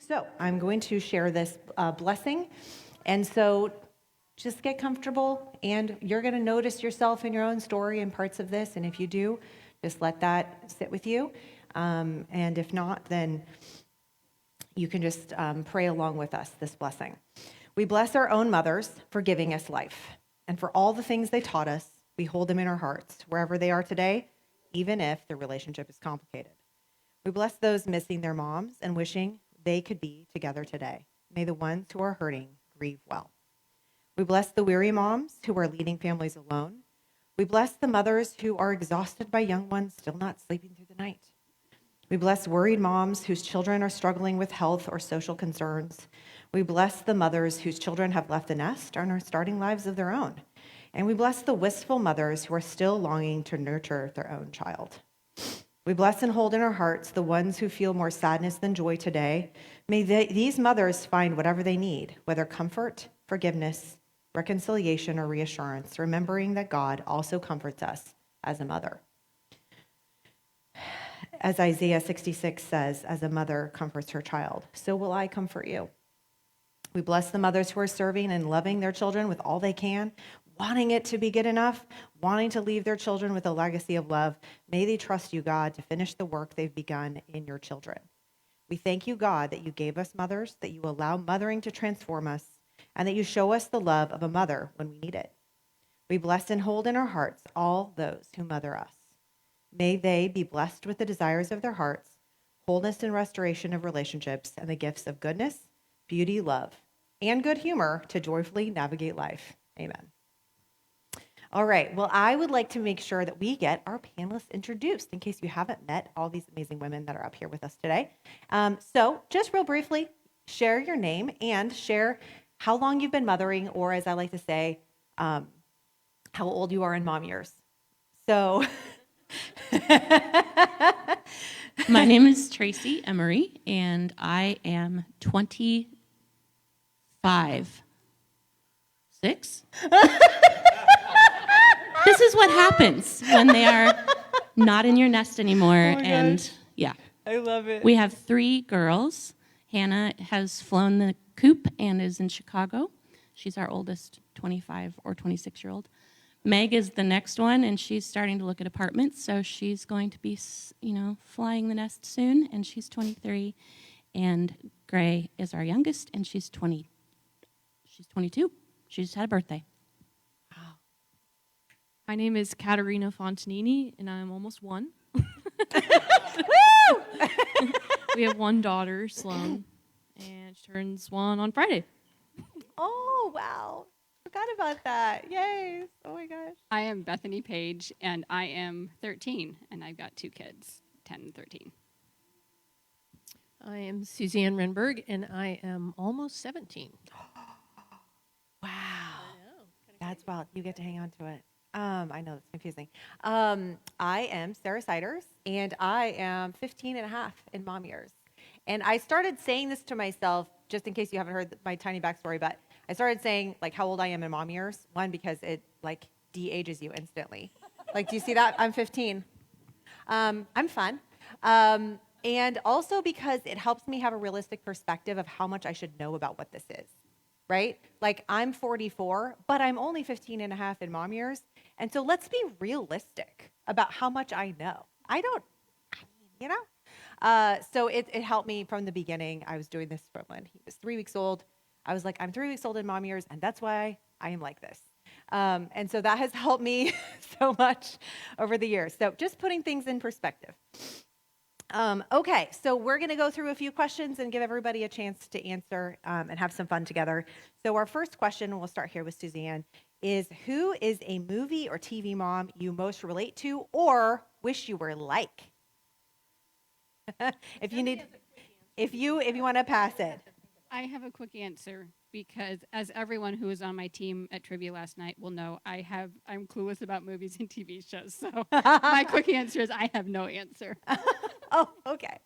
So I'm going to share this blessing. And so just get comfortable, and you're going to notice yourself in your own story and parts of this. And if you do, just let that sit with you. And if not, then you can just pray along with us this blessing. We bless our own mothers for giving us life. And for all the things they taught us, we hold them in our hearts, wherever they are today, even if the relationship is complicated. We bless those missing their moms and wishing they could be together today. May the ones who are hurting grieve well. We bless the weary moms who are leading families alone. We bless the mothers who are exhausted by young ones still not sleeping through the night. We bless worried moms whose children are struggling with health or social concerns. We bless the mothers whose children have left the nest and are starting lives of their own. And we bless the wistful mothers who are still longing to nurture their own child. We bless and hold in our hearts the ones who feel more sadness than joy today. May these mothers find whatever they need, whether comfort, forgiveness, reconciliation, or reassurance, remembering that God also comforts us as a mother. As Isaiah 66 says, as a mother comforts her child, so will I comfort you. We bless the mothers who are serving and loving their children with all they can, wanting it to be good enough, wanting to leave their children with a legacy of love. May they trust you, God, to finish the work they've begun in your children. We thank you, God, that you gave us mothers, that you allow mothering to transform us, and that you show us the love of a mother when we need it. We bless and hold in our hearts all those who mother us. May they be blessed with the desires of their hearts, wholeness and restoration of relationships, and the gifts of goodness, beauty, love, and good humor to joyfully navigate life. Amen. All right. Well, I would like to make sure that we get our panelists introduced in case you haven't met all these amazing women that are up here with us today. So just real briefly, share your name and share how long you've been mothering, or as I like to say, how old you are in mom years. So my name is Tracy Emery, and I am 25. 6? This is what happens when they are not in your nest anymore. Gosh. Yeah. I love it. We have 3 girls. Hannah has flown the coop and is in Chicago. She's our oldest 25 or 26-year-old. Meg is the next one, and she's starting to look at apartments, so she's going to be, flying the nest soon, and she's 23. And Gray is our youngest, and she's 22. She just had a birthday. Wow. My name is Katerina Fontanini, and I'm almost 1. Woo! We have 1 daughter, Sloan, and she turns 1 on Friday. Oh, wow. Forgot about that. Yay. Oh, my gosh. I am Bethany Page, and I am 13, and I've got 2 kids, 10 and 13. I am Suzanne Renberg, and I am almost 17. Wow. That's wild. You get to hang on to it. I know it's confusing. I am Sarah Siders, and I am 15 and a half in mom years. And I started saying this to myself, just in case you haven't heard my tiny backstory, but I started saying, how old I am in mom years. One, because it, de-ages you instantly. Do you see that? I'm 15. I'm fun. And also because it helps me have a realistic perspective of how much I should know about what this is. Right? I'm 44, but I'm only 15 and a half in mom years. And so let's be realistic about how much I know. So it helped me from the beginning. I was doing this from when he was 3 weeks old. I was I'm 3 weeks old in mom years, and that's why I am like this. And so that has helped me so much over the years. So just putting things in perspective. Okay, so we're going to go through a few questions and give everybody a chance to answer and have some fun together. So our first question, and we'll start here with Suzanne, is who is a movie or TV mom you most relate to or wish you were like? If you want to pass it. I have a quick answer because, as everyone who was on my team at trivia last night will know, I'm clueless about movies and TV shows. So my quick answer is I have no answer. Oh, okay.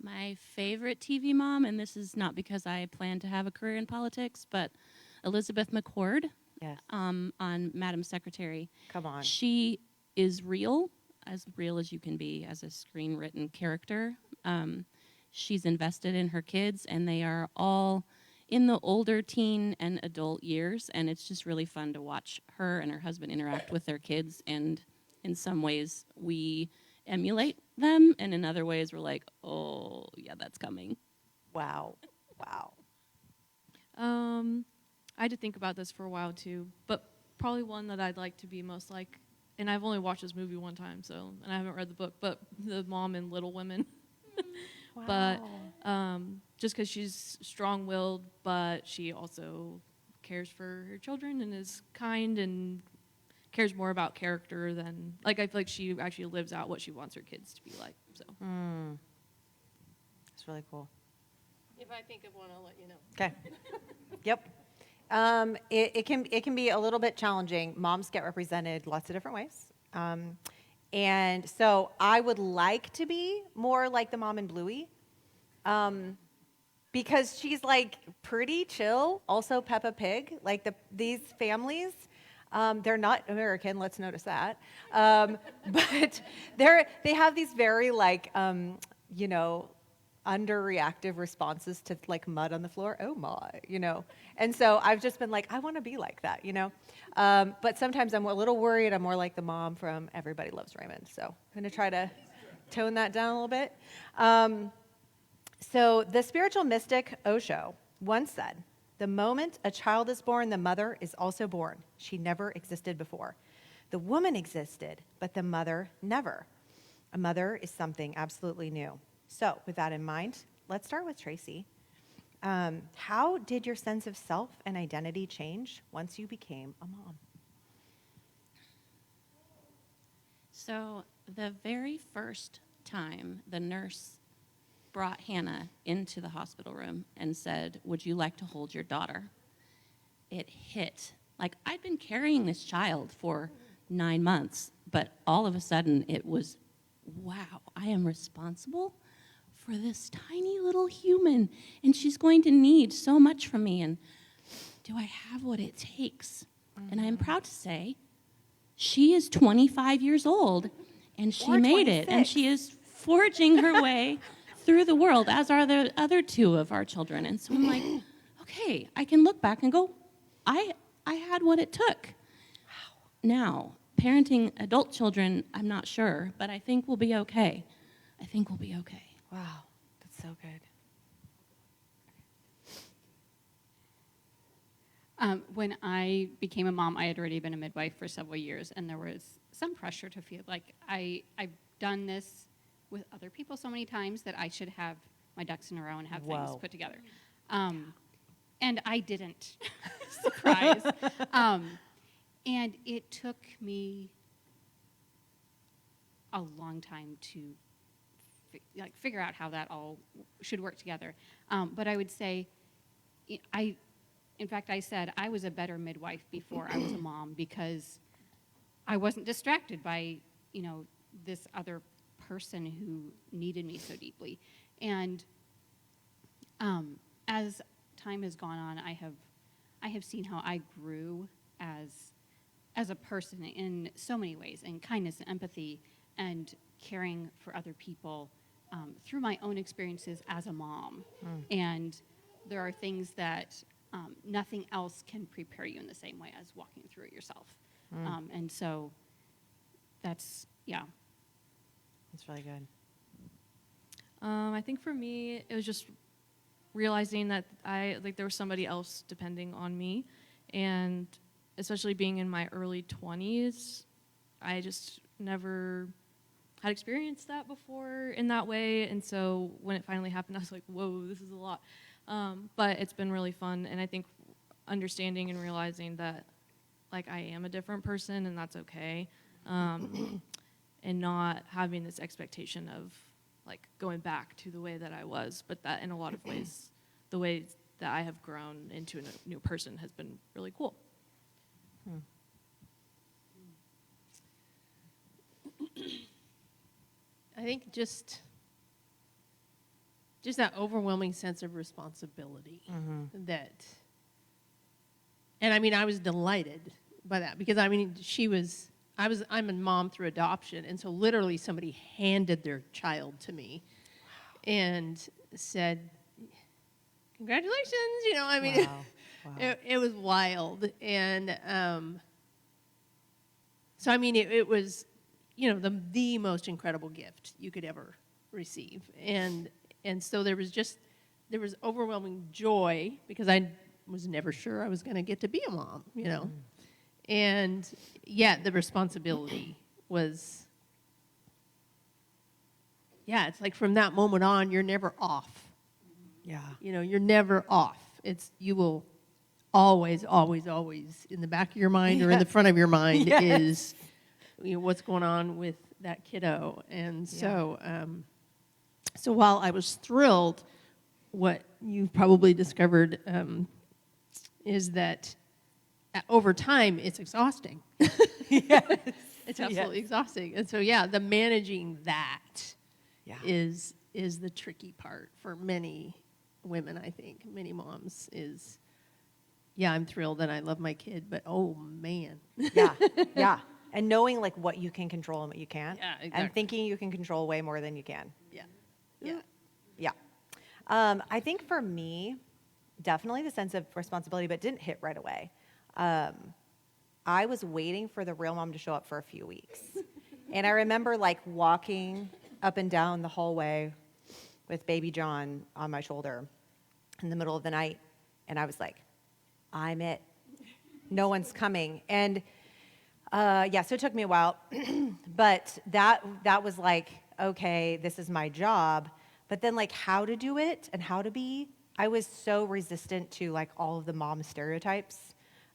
My favorite TV mom, and this is not because I plan to have a career in politics, but Elizabeth McCord. Yes. On Madam Secretary. Come on. She is real as you can be as a screen-written character. she's invested in her kids, and they are all in the older teen and adult years, and it's just really fun to watch her and her husband interact with their kids, and in some ways we emulate them, and in other ways we're like, oh, yeah, that's coming. Wow. Wow. I had to think about this for a while too, but probably one that I'd like to be most like, and I've only watched this movie one time, so, and I haven't read the book, but the mom in Little Women. But just because she's strong-willed, but she also cares for her children and is kind and cares more about character than, like, I feel like she actually lives out what she wants her kids to be like. So It's really cool. If I think of one, I'll let you know. Okay. Yep. It can be a little bit challenging. Moms get represented lots of different ways. And so I would like to be more like the mom in Bluey, because she's like pretty chill. Also Peppa Pig, like these families, they're not American. Let's notice that, but they have these very like underreactive responses to like mud on the floor. Oh my, And so I've just been like, I want to be like that, But sometimes I'm a little worried. I'm more like the mom from Everybody Loves Raymond. So I'm going to try to tone that down a little bit. So the spiritual mystic Osho once said, "The moment a child is born, the mother is also born. She never existed before. The woman existed, but the mother never. A mother is something absolutely new." So with that in mind, let's start with Tracy. How did your sense of self and identity change once you became a mom? So the very first time the nurse brought Hannah into the hospital room and said, "Would you like to hold your daughter?" It hit. Like, I'd been carrying this child for 9 months, but all of a sudden it was, wow, I am responsible for this tiny little human, and she's going to need so much from me, and do I have what it takes? And I'm proud to say she is 25 years old, and she Or made it, and 26. she is forging her way through the world, as are the other two of our children. And so I'm like, okay, I can look back and go, I had what it took. Now, parenting adult children, I'm not sure, but I think we'll be okay. I think we'll be okay. Wow, that's so good. When I became a mom, I had already been a midwife for several years, and there was some pressure to feel like I've done this with other people so many times that I should have my ducks in a row and have things Whoa. put together. And I didn't. Surprise. And it took me a long time to figure out how that all should work together. But I would say, in fact, I said I was a better midwife before I was a mom because I wasn't distracted by, this other person who needed me so deeply. And as time has gone on, I have seen how I grew as a person in so many ways, in kindness and empathy and caring for other people through my own experiences as a mom. And there are things that nothing else can prepare you in the same way as walking through it yourself. And so that's, yeah. That's really good. I think for me, it was just realizing that there was somebody else depending on me, and especially being in my early 20s, I just never had experienced that before in that way, and so when it finally happened, I was like, whoa, this is a lot. But it's been really fun, and I think understanding and realizing that, I am a different person, and that's okay, and not having this expectation of, going back to the way that I was, but that in a lot of ways, the way that I have grown into a new person has been really cool. I think just that overwhelming sense of responsibility that, and I was delighted by that because I'm a mom through adoption, and so literally somebody handed their child to me, and said, congratulations, I mean, Wow. Wow. it was wild. And so, I mean, it was, the most incredible gift you could ever receive. And so there was overwhelming joy because I was never sure I was going to get to be a mom, And yet the responsibility was, it's like from that moment on, you're never off. Yeah. You're never off. You will always, always, always in the back of your mind or in the front of your mind is what's going on with that kiddo. And so, so while I was thrilled, what you've probably discovered is that over time it's exhausting. It's absolutely exhausting. And so, the managing that is the tricky part for many women, I think, many moms is, I'm thrilled and I love my kid, but oh man. Yeah. And knowing like what you can control and what you can't. Yeah, exactly. And thinking you can control way more than you can. Yeah. I think for me, definitely the sense of responsibility, but didn't hit right away. I was waiting for the real mom to show up for a few weeks. And I remember like walking up and down the hallway with baby John on my shoulder in the middle of the night. And I was like, I'm it. No one's coming. And so it took me a while, but that was like, okay, this is my job. But then like how to do it and how to be, I was so resistant to like all of the mom stereotypes.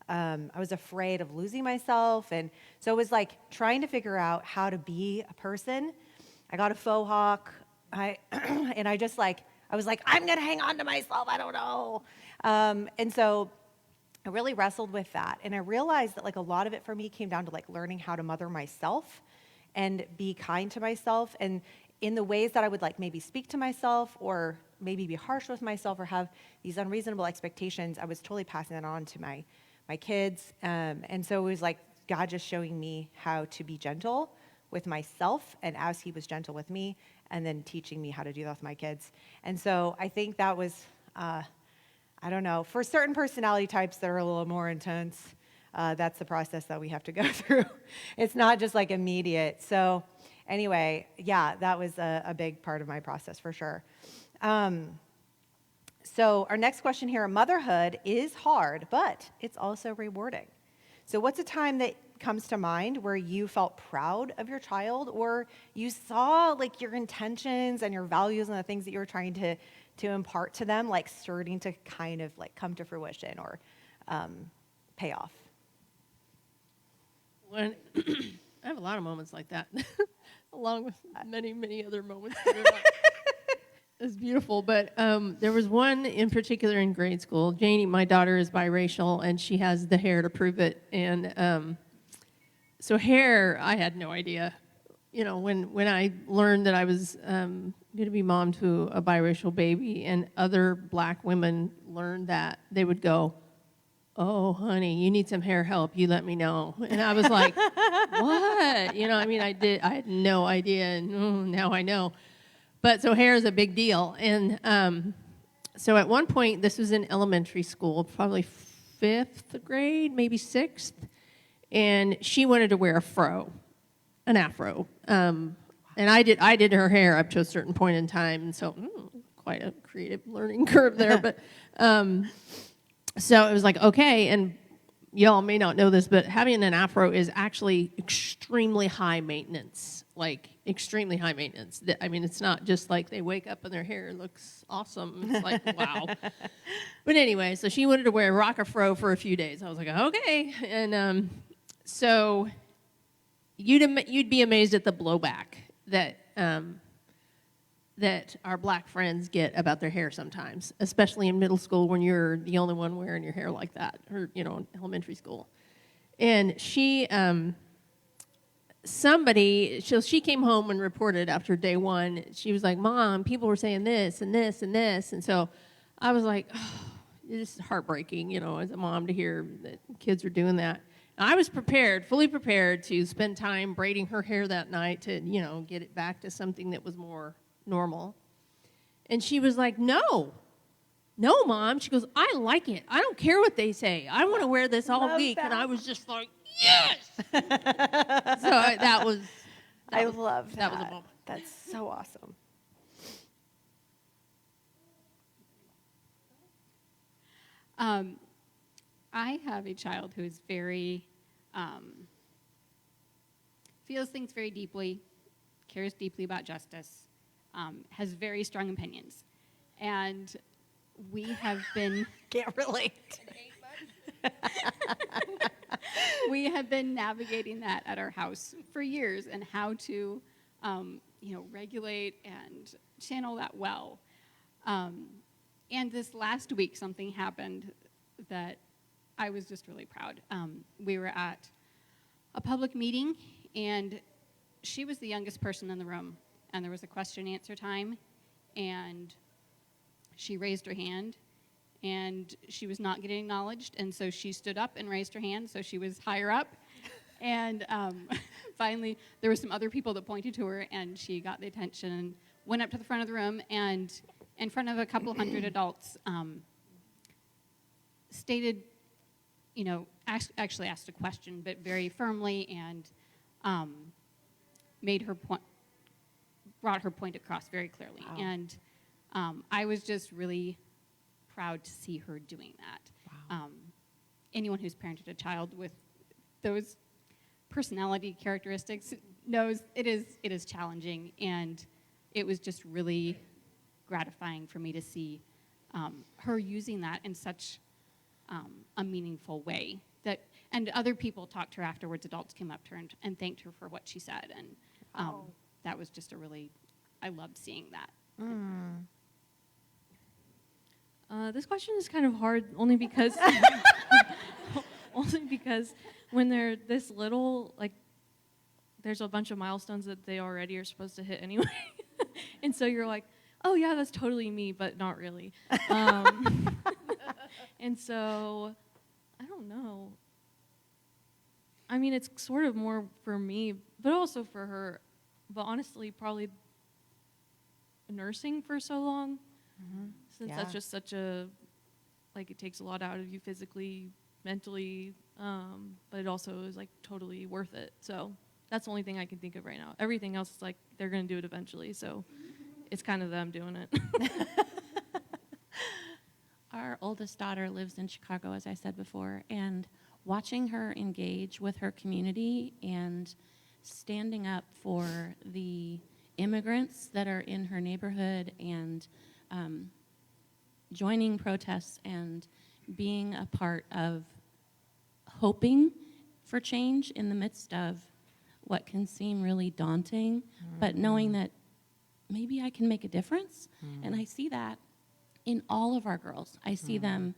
I was afraid of losing myself. And so it was like trying to figure out how to be a person. I got a faux hawk. And I just like, I was like, I'm going to hang on to myself. I don't know. And so I really wrestled with that. And I realized that like a lot of it for me came down to like learning how to mother myself and be kind to myself. And in the ways that I would like maybe speak to myself or maybe be harsh with myself or have these unreasonable expectations, I was totally passing that on to my kids. And so it was like God just showing me how to be gentle with myself and as he was gentle with me and then teaching me how to do that with my kids. And so I think that was, I don't know, for certain personality types that are a little more intense, that's the process that we have to go through. It's not just like immediate. So anyway, that was a big part of my process for sure. So our next question here, motherhood is hard, but it's also rewarding. So what's a time that comes to mind where you felt proud of your child or you saw like your intentions and your values and the things that you were trying to impart to them, like starting to kind of like come to fruition or pay off? When I have a lot of moments like that, along with many, many other moments that are not as beautiful. But there was one in particular in grade school. Janie, my daughter, is biracial, and she has the hair to prove it. And so hair, I had no idea. When I learned that I was going to be mom to a biracial baby, and other black women learned that, they would go, "Oh, honey, you need some hair help. You let me know." And I was like, "What?" I had no idea, and now I know. But so hair is a big deal. And so at one point, this was in elementary school, probably 5th grade, maybe 6th, and she wanted to wear an afro. And I did her hair up to a certain point in time, and so quite a creative learning curve there. But so it was like, okay, and y'all may not know this, but having an afro is actually extremely high maintenance, like extremely high maintenance. I mean, it's not just like they wake up and their hair looks awesome. It's like, wow. But anyway, so she wanted to wear a rock afro for a few days. I was like, okay. And so you'd be amazed at the blowback that that our black friends get about their hair sometimes, especially in middle school when you're the only one wearing your hair like that, or in elementary school. And she came home and reported after day one. She was like, "Mom, people were saying this and this and this," and so I was like, "Oh, this is heartbreaking," as a mom to hear that kids are doing that. I was fully prepared to spend time braiding her hair that night to, get it back to something that was more normal. And she was like, no, Mom. She goes, I like it. I don't care what they say. I want to wear this all Love week. And that. I was just like, yes. So that was, I love that. That was a moment. That's so awesome. I have a child who is very, feels things very deeply, cares deeply about justice, has very strong opinions. And we have been Can't relate. we have been navigating that at our house for years and how to, regulate and channel that well. And this last week, something happened that I was just really proud. We were at a public meeting, and she was the youngest person in the room, and there was a question-answer time, and she raised her hand, and she was not getting acknowledged, and so she stood up and raised her hand, so she was higher up. And finally, there were some other people that pointed to her, and she got the attention and went up to the front of the room, and in front of a couple hundred adults, stated, actually asked a question, but very firmly, and made her point, brought her point across very clearly. Wow. And I was just really proud to see her doing that. Wow. Anyone who's parented a child with those personality characteristics knows it is challenging, and it was just really gratifying for me to see her using that in such a meaningful way. And other people talked to her afterwards. Adults came up to her and thanked her for what she said, and that was just I loved seeing that. This question is kind of hard only because when they're this little, like, there's a bunch of milestones that they already are supposed to hit anyway. And so you're like, oh yeah, that's totally me, but not really. And so, I don't know. I mean, it's sort of more for me, but also for her. But honestly, probably nursing for so long. Since Yeah. that's just such a, it takes a lot out of you physically, mentally, but it also is, totally worth it. So that's the only thing I can think of right now. Everything else is, they're going to do it eventually, so it's kind of them doing it. Our oldest daughter lives in Chicago, as I said before, and watching her engage with her community and standing up for the immigrants that are in her neighborhood and joining protests and being a part of hoping for change in the midst of what can seem really daunting, but knowing that maybe I can make a difference. And I see that in all of our girls. I see them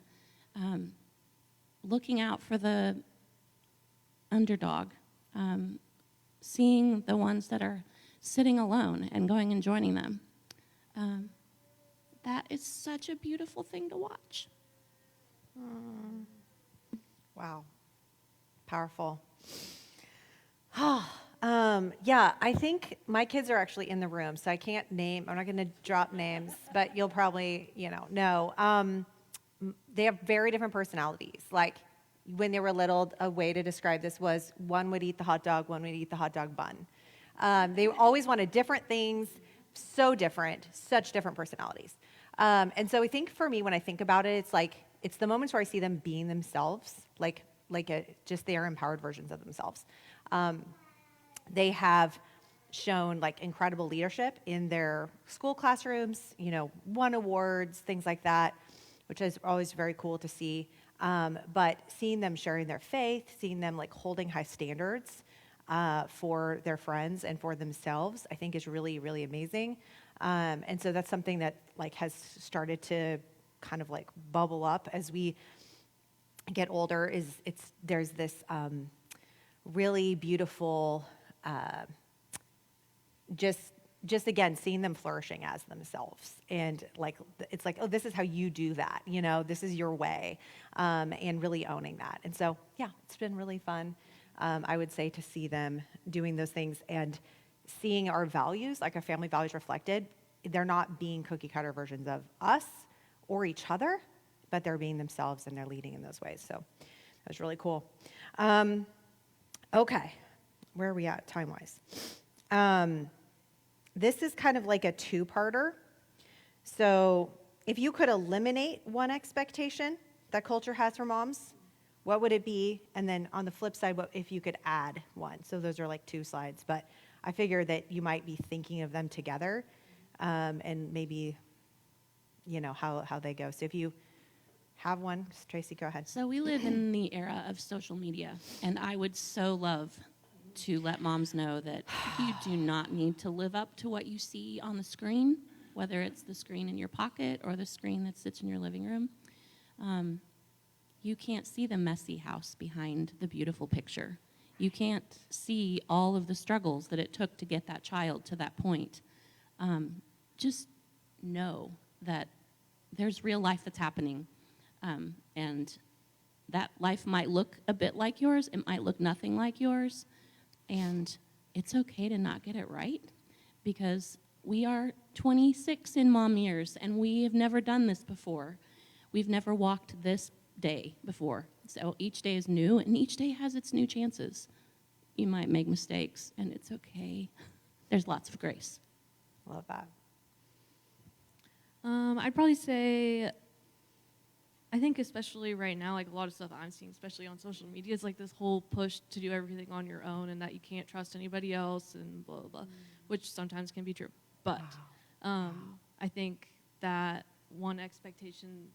looking out for the underdog, seeing the ones that are sitting alone and going and joining them. That is such a beautiful thing to watch. Wow. Powerful. Yeah, I think my kids are actually in the room, so I can't name, I'm not going to drop names, but you'll probably, know. They have very different personalities. Like, when they were little, a way to describe this was one would eat the hot dog, one would eat the hot dog bun. They always wanted different things, so different, such different personalities. And so I think for me, when I think about it, it's the moments where I see them being themselves, just their empowered versions of themselves. They have shown incredible leadership in their school classrooms, won awards, things like that, which is always very cool to see. But seeing them sharing their faith, seeing them holding high standards for their friends and for themselves, I think is really, really amazing. And so that's something that has started to kind of bubble up as we get older. There's this really beautiful, just again seeing them flourishing as themselves, and it's oh, this is how you do that, this is your way, and really owning that. And so yeah, it's been really fun, I would say, to see them doing those things and seeing our values, our family values reflected they're not being cookie cutter versions of us or each other, but they're being themselves and they're leading in those ways. So that was really cool. Okay, where are we at time-wise? This is kind of like a two-parter. So if you could eliminate one expectation that culture has for moms, what would it be? And then on the flip side, what if you could add one? So those are like two slides, but I figure that you might be thinking of them together, and maybe, how they go. So if you have one, Tracy, go ahead. So we live in the era of social media, and I would so love to let moms know that you do not need to live up to what you see on the screen, whether it's the screen in your pocket or the screen that sits in your living room. You can't see the messy house behind the beautiful picture. You can't see all of the struggles that it took to get that child to that point. Just know that there's real life that's happening. And that life might look a bit like yours. It might look nothing like yours. And it's okay to not get it right, because we are 26 in mom years, and we have never done this before. We've never walked this day before. So each day is new, and each day has its new chances. You might make mistakes, and it's okay. There's lots of grace. Love that. I'd probably say, I think especially right now, like a lot of stuff I'm seeing, especially on social media, is like this whole push to do everything on your own and that you can't trust anybody else and blah, blah, blah, which sometimes can be true. But I think that one expectation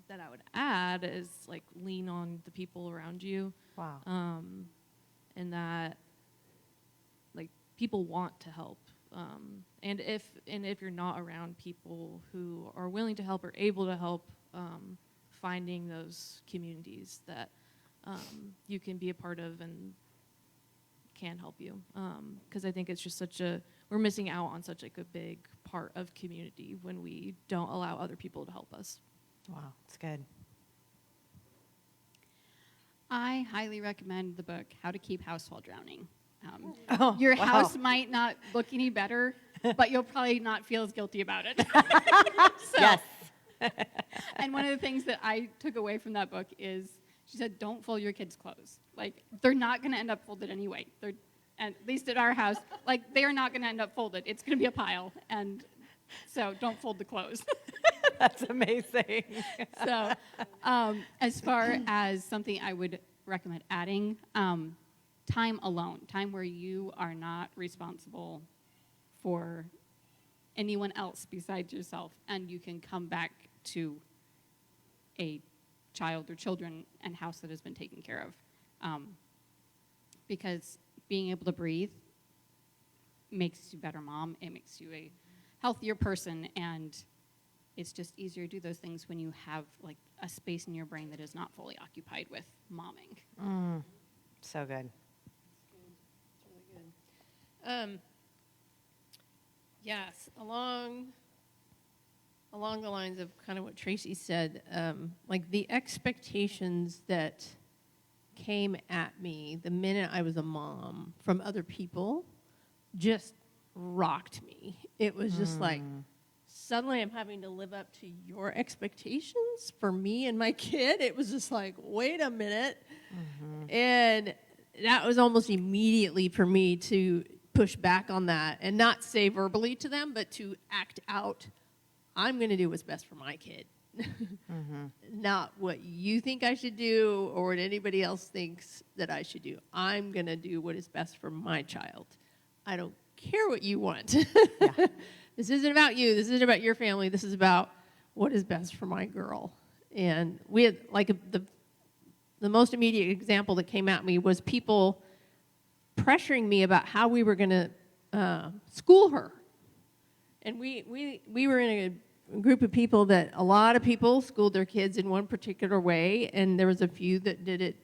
that I would add is like lean on the people around you. Wow. And that like people want to help. And if you're not around people who are willing to help or able to help, finding those communities that you can be a part of and can help you. Because I think it's just we're missing out on such like a big part of community when we don't allow other people to help us. Wow, it's good. I highly recommend the book, How to Keep House While Drowning. wow. Your house might not look any better, but you'll probably not feel as guilty about it. Yes. And one of the things that I took away from that book is she said, don't fold your kids' clothes. Like, they're not going to end up folded anyway. At least at our house, like, they are not going to end up folded. It's going to be a pile. And so don't fold the clothes. That's amazing. So as far as something I would recommend adding, time alone, time where you are not responsible for anyone else besides yourself, and you can come back to a child or children and house that has been taken care of. Because being able to breathe makes you a better mom, it makes you a healthier person, and it's just easier to do those things when you have like a space in your brain that is not fully occupied with momming. So good. Yes, along the lines of kind of what Tracy said, like the expectations that came at me the minute I was a mom from other people just rocked me. It was just like, suddenly I'm having to live up to your expectations for me and my kid. It was just like, wait a minute. And that was almost immediately for me to push back on that and not say verbally to them, but to act out, I'm going to do what's best for my kid. Not what you think I should do or what anybody else thinks that I should do. I'm going to do what is best for my child. I don't care what you want. This isn't about you. This isn't about your family. This is about what is best for my girl. And we had like the most immediate example that came at me was people pressuring me about how we were going to school her. And we were in a group of people that a lot of people schooled their kids in one particular way, and there was a few that did it,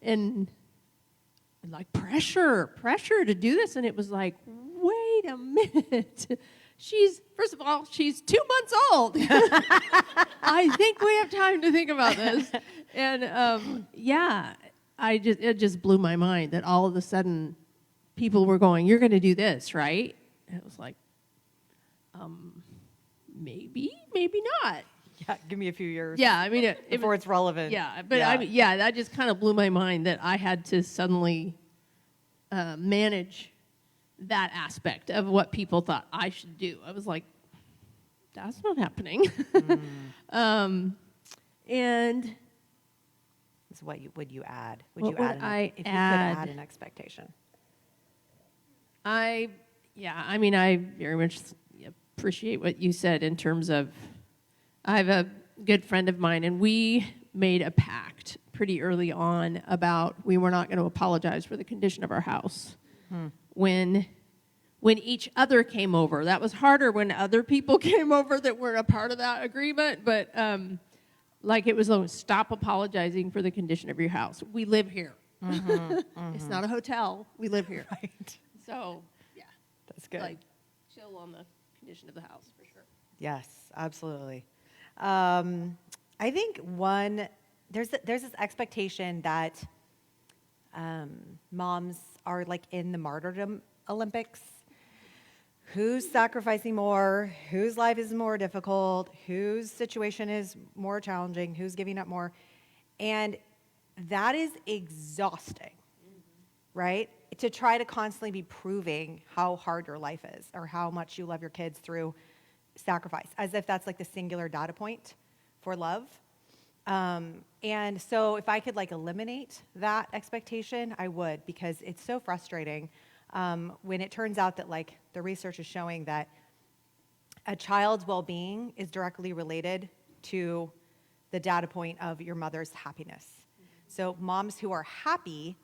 and like pressure to do this. And it was like, wait a minute. First of all, she's 2 months old. I think we have time to think about this. And it just blew my mind that all of a sudden people were going, you're going to do this, right? And it was like, maybe, maybe not. Yeah, give me a few years. Yeah, I mean, Before it's relevant. yeah, but I mean, yeah, that just kind of blew my mind that I had to suddenly manage that aspect of what people thought I should do. I was like, that's not happening. And So what would you add? Would What you would add I if you could add? add an expectation? I very much appreciate what you said in terms of, I have a good friend of mine, and we made a pact pretty early on about we were not going to apologize for the condition of our house. When each other came over, that was harder when other people came over that weren't a part of that agreement, but like it was, stop apologizing for the condition of your house. We live here. It's not a hotel. We live here. Right. So, yeah, That's good. like chill on the condition of the house for sure. Yes, absolutely. I think there's this expectation that moms are like in the martyrdom Olympics. Who's sacrificing more? Whose life is more difficult? Whose situation is more challenging? Who's giving up more? And that is exhausting, right? To try to constantly be proving how hard your life is or how much you love your kids through sacrifice, as if that's like the singular data point for love. And so if I could like eliminate that expectation, I would, because it's so frustrating when it turns out that like the research is showing that a child's well-being is directly related to the data point of your mother's happiness. So moms who are happy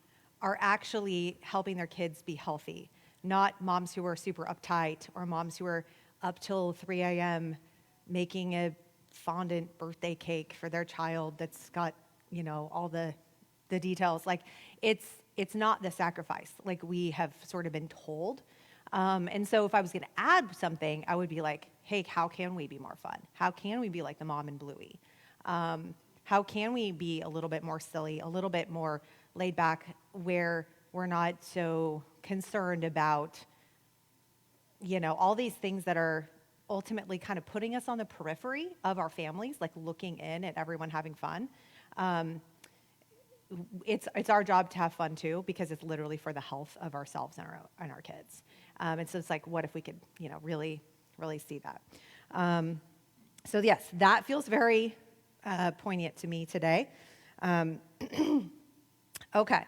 are actually helping their kids be healthy, not moms who are super uptight or moms who are up till 3 a.m. making a fondant birthday cake for their child that's got, all the details. Like it's not the sacrifice like we have sort of been told. And so if I was going to add something, I would be like, hey, how can we be more fun? How can we be like the mom in Bluey? How can we be a little bit more silly, a little bit more laid back, where we're not so concerned about, all these things that are ultimately kind of putting us on the periphery of our families, like looking in at everyone having fun. It's our job to have fun too, because it's literally for the health of ourselves and our kids. And so it's like, what if we could, really, really see that? So yes, that feels very poignant to me today. Okay,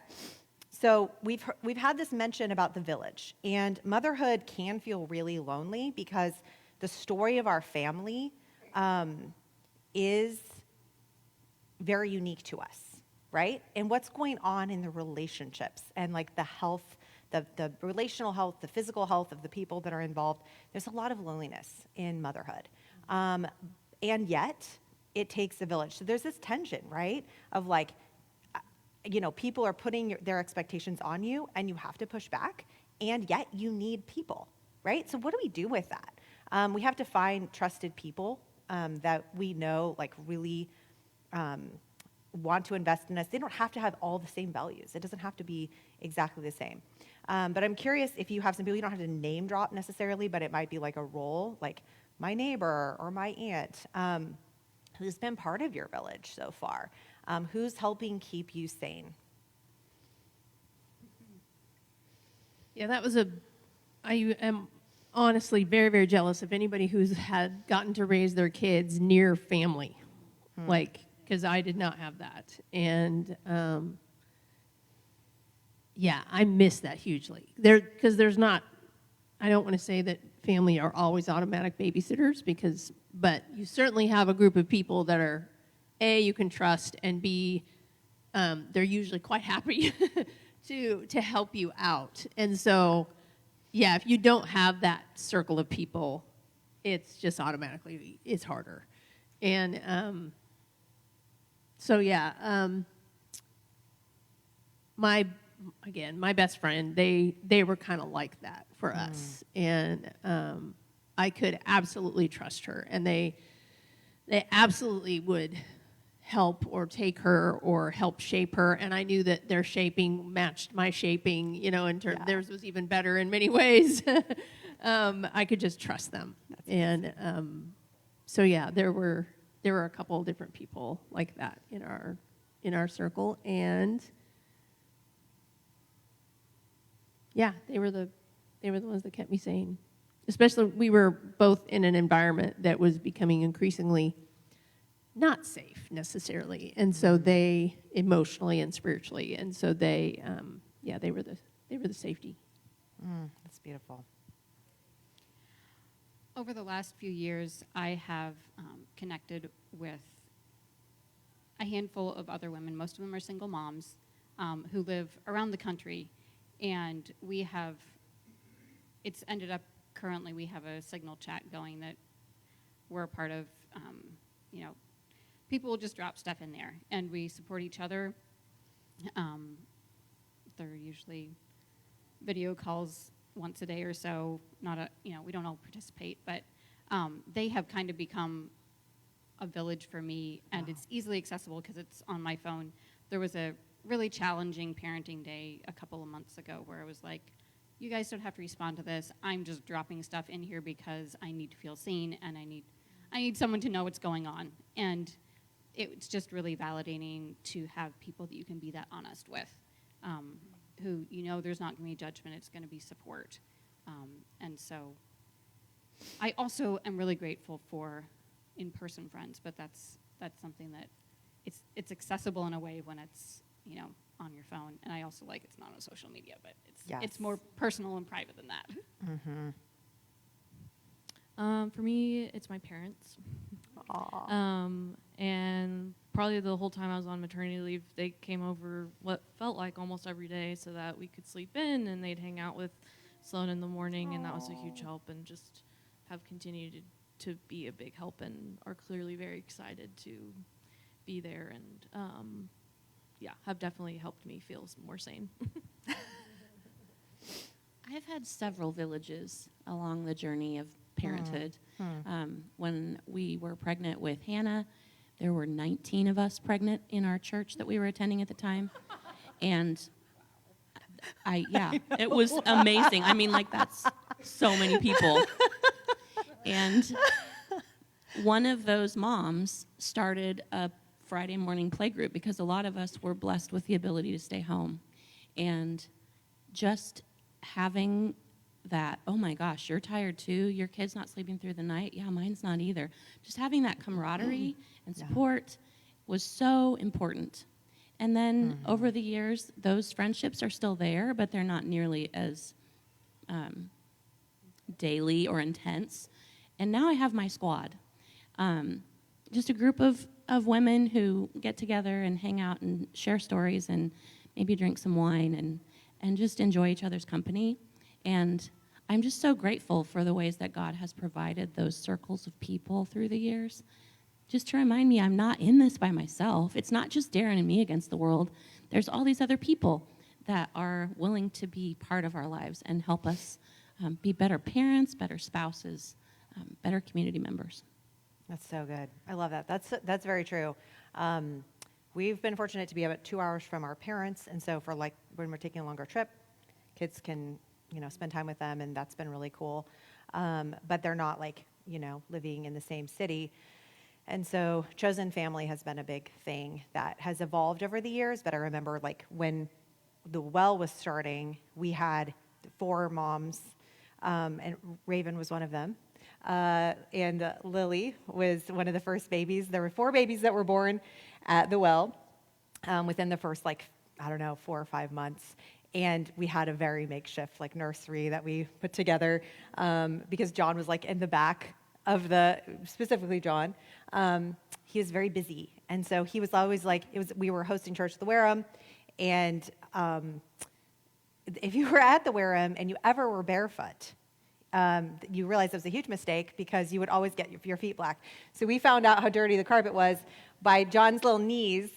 so we've had this mention about the village, and motherhood can feel really lonely because the story of our family is very unique to us, right? And what's going on in the relationships and like the health, the relational health, the physical health of the people that are involved, there's a lot of loneliness in motherhood. And yet, it takes a village. So there's this tension, right? Of like, people are putting their expectations on you and you have to push back, and yet you need people, right? So what do we do with that? We have to find trusted people that we know like really want to invest in us. They don't have to have all the same values. It doesn't have to be exactly the same. But I'm curious if you have some people, you don't have to name drop necessarily, but it might be like a role, like my neighbor or my aunt, who's been part of your village so far, who's helping keep you sane. Yeah, I am honestly very, very jealous of anybody who's had gotten to raise their kids near family, because I did not have that. And yeah, I miss that hugely. Because there's not, I don't want to say that family are always automatic babysitters, but you certainly have a group of people that are, A, you can trust, and B, they're usually quite happy to help you out. And so, yeah, if you don't have that circle of people, it's just automatically, it's harder. And so, yeah, my best friend, they were kind of like that for us. And I could absolutely trust her. And they absolutely would help or take her or help shape her. And I knew that their shaping matched my shaping, in terms, theirs was even better in many ways. I could just trust them. And so yeah, there were a couple of different people like that in our circle, and yeah, they were the ones that kept me sane. Especially, we were both in an environment that was becoming increasingly not safe necessarily, and so they emotionally and spiritually, and so they were the safety. That's beautiful. Over the last few years, I have connected with a handful of other women. Most of them are single moms who live around the country, and it's ended up currently we have a Signal chat going that we're a part of. People will just drop stuff in there, and we support each other. They're usually video calls once a day or so. We don't all participate, but they have kind of become a village for me, and it's easily accessible because it's on my phone. There was a really challenging parenting day a couple of months ago where I was like, you guys don't have to respond to this. I'm just dropping stuff in here because I need to feel seen, and I need someone to know what's going on. And it's just really validating to have people that you can be that honest with, who there's not going to be judgment, it's going to be support. And so I also am really grateful for in-person friends, but that's something that it's accessible in a way when it's on your phone. And I also like it's not on social media, but it's more personal and private than that. For me, it's my parents. And probably the whole time I was on maternity leave, they came over what felt like almost every day so that we could sleep in, and they'd hang out with Sloan in the morning, and that was a huge help, and just have continued to be a big help, and are clearly very excited to be there, and have definitely helped me feel more sane. I've had several villages along the journey of parenthood. When we were pregnant with Hannah, there were 19 of us pregnant in our church that we were attending at the time. And it was amazing. I mean, that's so many people. And one of those moms started a Friday morning play group because a lot of us were blessed with the ability to stay home. And just having that, oh my gosh, you're tired too, your kid's not sleeping through the night, yeah, mine's not either. Just having that camaraderie and support was so important. And then over the years, those friendships are still there, but they're not nearly as daily or intense. And now I have my squad. Just a group of women who get together and hang out and share stories and maybe drink some wine and just enjoy each other's company. And I'm just so grateful for the ways that God has provided those circles of people through the years. Just to remind me I'm not in this by myself. It's not just Darren and me against the world. There's all these other people that are willing to be part of our lives and help us be better parents, better spouses, better community members. That's so good. I love that. That's very true. We've been fortunate to be about 2 hours from our parents, and so for when we're taking a longer trip, kids can spend time with them, and that's been really cool. But they're not living in the same city. And so chosen family has been a big thing that has evolved over the years. But I remember when the well was starting, we had 4 moms, and Raven was one of them. And Lily was one of the first babies. There were 4 babies that were born at the well within the first 4 or 5 months. And we had a very makeshift nursery that we put together because John was in the back of specifically John. He is very busy. And so he was always we were hosting church at the Wareham. And if you were at the Wareham and you ever were barefoot, you realize it was a huge mistake because you would always get your feet black. So we found out how dirty the carpet was by John's little knees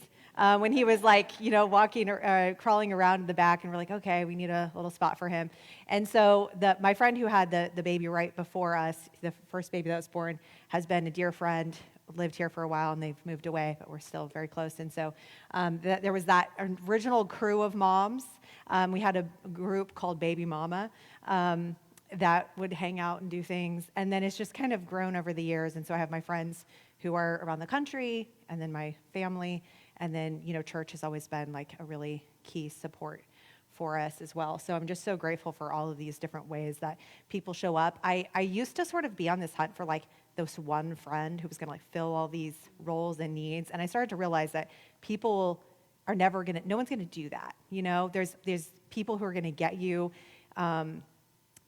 when he was walking or crawling around in the back, and we're like, okay, we need a little spot for him. And so my friend who had the baby right before us, the first baby that was born, has been a dear friend, lived here for a while, and they've moved away, but we're still very close. And so there was that original crew of moms. We had a group called Baby Mama. that would hang out and do things. And then it's just kind of grown over the years. And so I have my friends who are around the country, and then my family, and then, church has always been like a really key support for us as well. So I'm just so grateful for all of these different ways that people show up. I used to sort of be on this hunt for like this one friend who was going to like fill all these roles and needs. And I started to realize that people are never going to, no one's going to do that. There's people who are going to get you.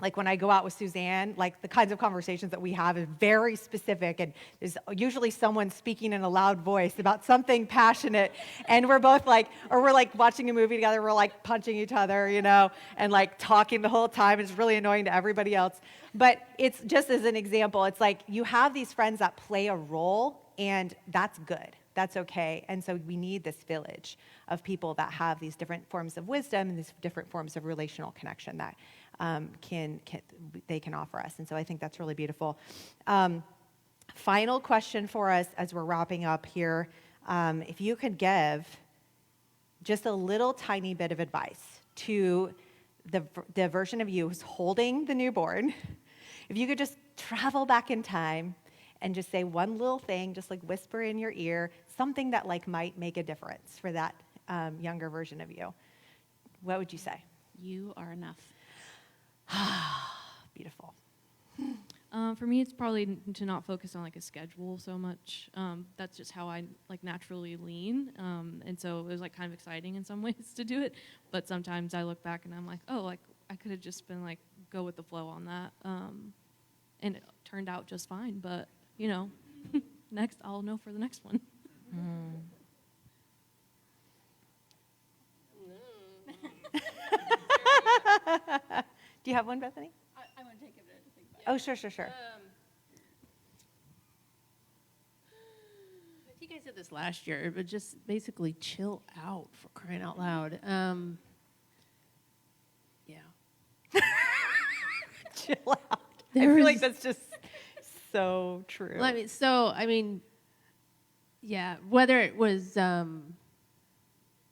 Like when I go out with Suzanne, like the kinds of conversations that we have is very specific, and there's usually someone speaking in a loud voice about something passionate, and we're both like, or we're like watching a movie together, we're like punching each other, and like talking the whole time. It's really annoying to everybody else. But it's just as an example, it's like you have these friends that play a role, and that's good. That's okay. And so we need this village of people that have these different forms of wisdom and these different forms of relational connection that they can offer us. And so I think that's really beautiful. Final question for us as we're wrapping up here. If you could give just a little tiny bit of advice to the version of you who's holding the newborn, if you could just travel back in time and just say one little thing, just like whisper in your ear, something that like might make a difference for that younger version of you, what would you say? You are enough. Beautiful. For me, it's probably to not focus on like a schedule so much. That's just how I like naturally lean, and so it was like kind of exciting in some ways to do it. But sometimes I look back and I'm like, oh, like I could have just been like go with the flow on that, and it turned out just fine. But next I'll know for the next one. Do you have one, Bethany? I want to take a minute to think about it. Oh, sure. I think I said this last year, but just basically chill out, for crying out loud. Yeah. Chill out. I There feel like is- that's just so true. Yeah, whether it was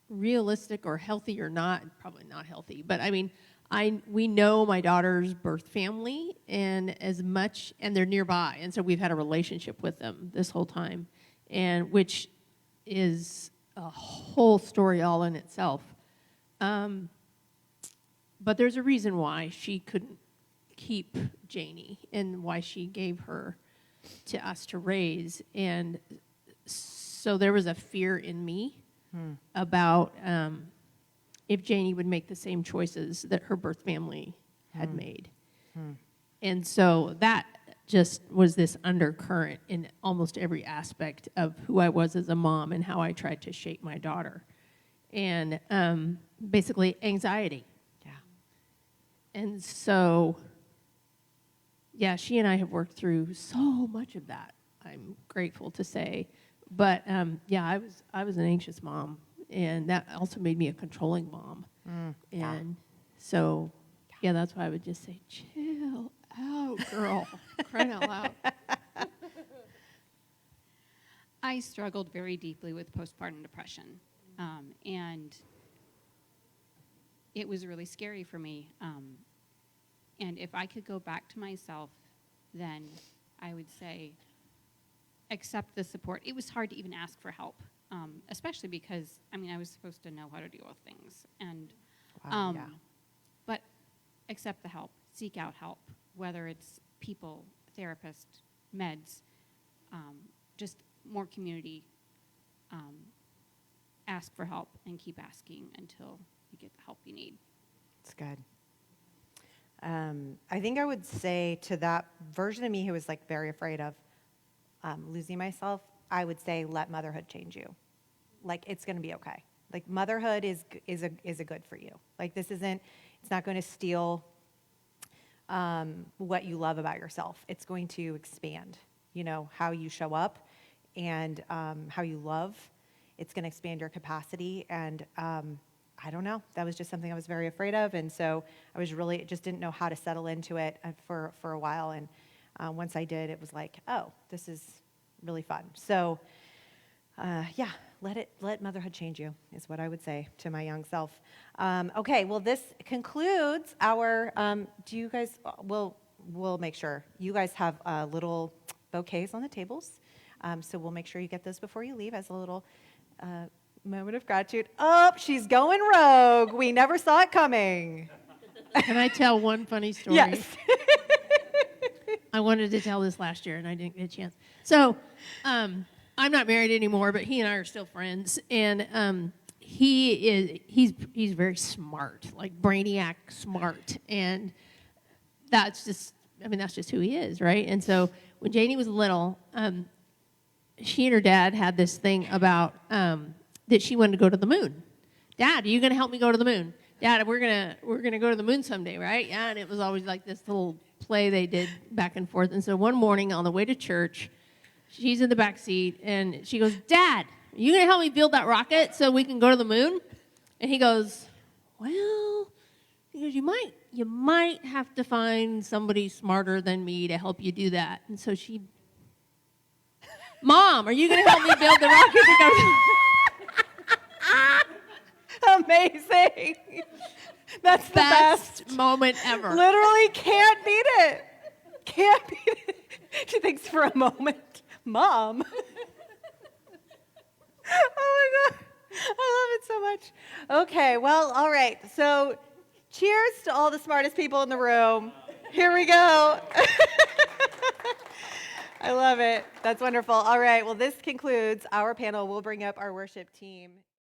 realistic or healthy or not, probably not healthy. But we know my daughter's birth family, and they're nearby, and so we've had a relationship with them this whole time, and which is a whole story all in itself. But there's a reason why she couldn't keep Janie and why she gave her to us to raise, and so there was a fear in me about if Janie would make the same choices that her birth family had made. And so that just was this undercurrent in almost every aspect of who I was as a mom and how I tried to shape my daughter. And basically anxiety. Yeah. And so, yeah, she and I have worked through so much of that, I'm grateful to say. But yeah, I was an anxious mom, and that also made me a controlling mom. And so, yeah, that's why I would just say, chill out, girl, crying out loud. I struggled very deeply with postpartum depression, and it was really scary for me. And if I could go back to myself, then I would say, accept the support. It was hard to even ask for help, especially because, I was supposed to know how to deal with things. And, Wow, yeah. but accept the help, seek out help, whether it's people, therapists, meds, just more community. Ask for help and keep asking until you get the help you need. It's good. I think I would say to that version of me who was like very afraid of losing myself, I would say let motherhood change you. Like it's going to be okay. Like motherhood is a good for you. Like it's not going to steal what you love about yourself. It's going to expand, how you show up and how you love. It's going to expand your capacity. And I don't know. That was just something I was very afraid of. And so I was really just didn't know how to settle into it for a while. And once I did, it was like, oh, this is really fun. So yeah, let motherhood change you is what I would say to my young self. Okay, well, this concludes our. Do you guys? We'll make sure you guys have little bouquets on the tables. So we'll make sure you get those before you leave as a little moment of gratitude. Oh, she's going rogue. We never saw it coming. Can I tell one funny story? Yes. I wanted to tell this last year, and I didn't get a chance. So, I'm not married anymore, but he and I are still friends. And he's very smart, like brainiac smart, and that's just who he is, right? And so when Janie was little, she and her dad had this thing about that she wanted to go to the moon. Dad, are you going to help me go to the moon? Dad, we're gonna go to the moon someday, right? Yeah, and it was always like this little play they did back and forth. And so one morning on the way to church, she's in the back seat and she goes, "Dad, are you gonna help me build that rocket so we can go to the moon?" And he goes, "Well," he goes, you might have to find somebody smarter than me to help you do that." And so she, "Mom, are you gonna help me build the rocket to go to the Amazing. That's the best. moment ever?" Literally can't beat it. Can't beat it. She thinks for a moment, Mom. Oh my God. I love it so much. Okay, well, all right. So cheers to all the smartest people in the room. Here we go. I love it. That's wonderful. All right, well, this concludes our panel. We'll bring up our worship team.